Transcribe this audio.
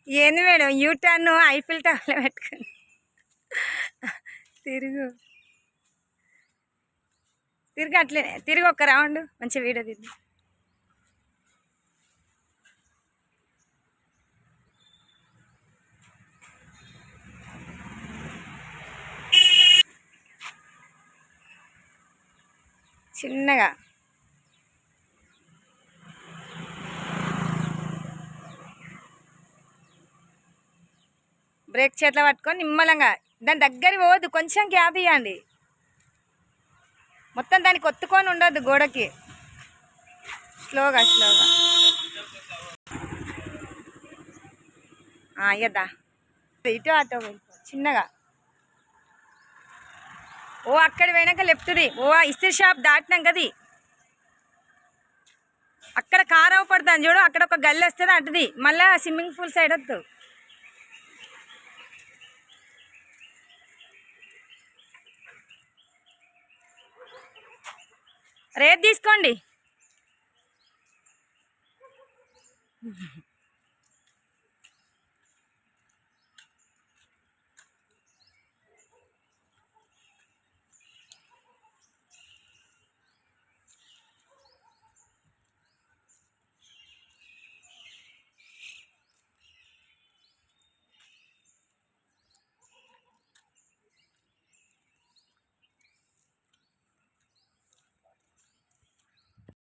ఏంది madam U turn Eiffel టవర్లో పెట్టుకుని తిరుగు తిరిగి అట్లనే తిరిగి ఒక రౌండ్ మంచి వీడియో తీద్ది. చిన్నగా బ్రేక్ చేతిలో పట్టుకొని నిమ్మలంగా దాని దగ్గర పోవద్దు, కొంచెం గ్యాప్ ఇవ్వండి. మొత్తం దానికి ఒత్తుకొని ఉండొద్దు గోడకి. స్లోగా స్లోగా ఇయ్యద్దా ఇటు అటో చిన్నగా. ఓ అక్కడ పోయినాక లెఫ్ట్ది. ఓ ఇస్త్రీ షాప్ దాటినాం కది, అక్కడ కార్ అవపడుతుంది చూడు, అక్కడ ఒక గల్లి వస్తుంది అటుది. మళ్ళీ స్విమ్మింగ్ పూల్ సైడ్ వద్దు. రేట్ తీసుకోండి.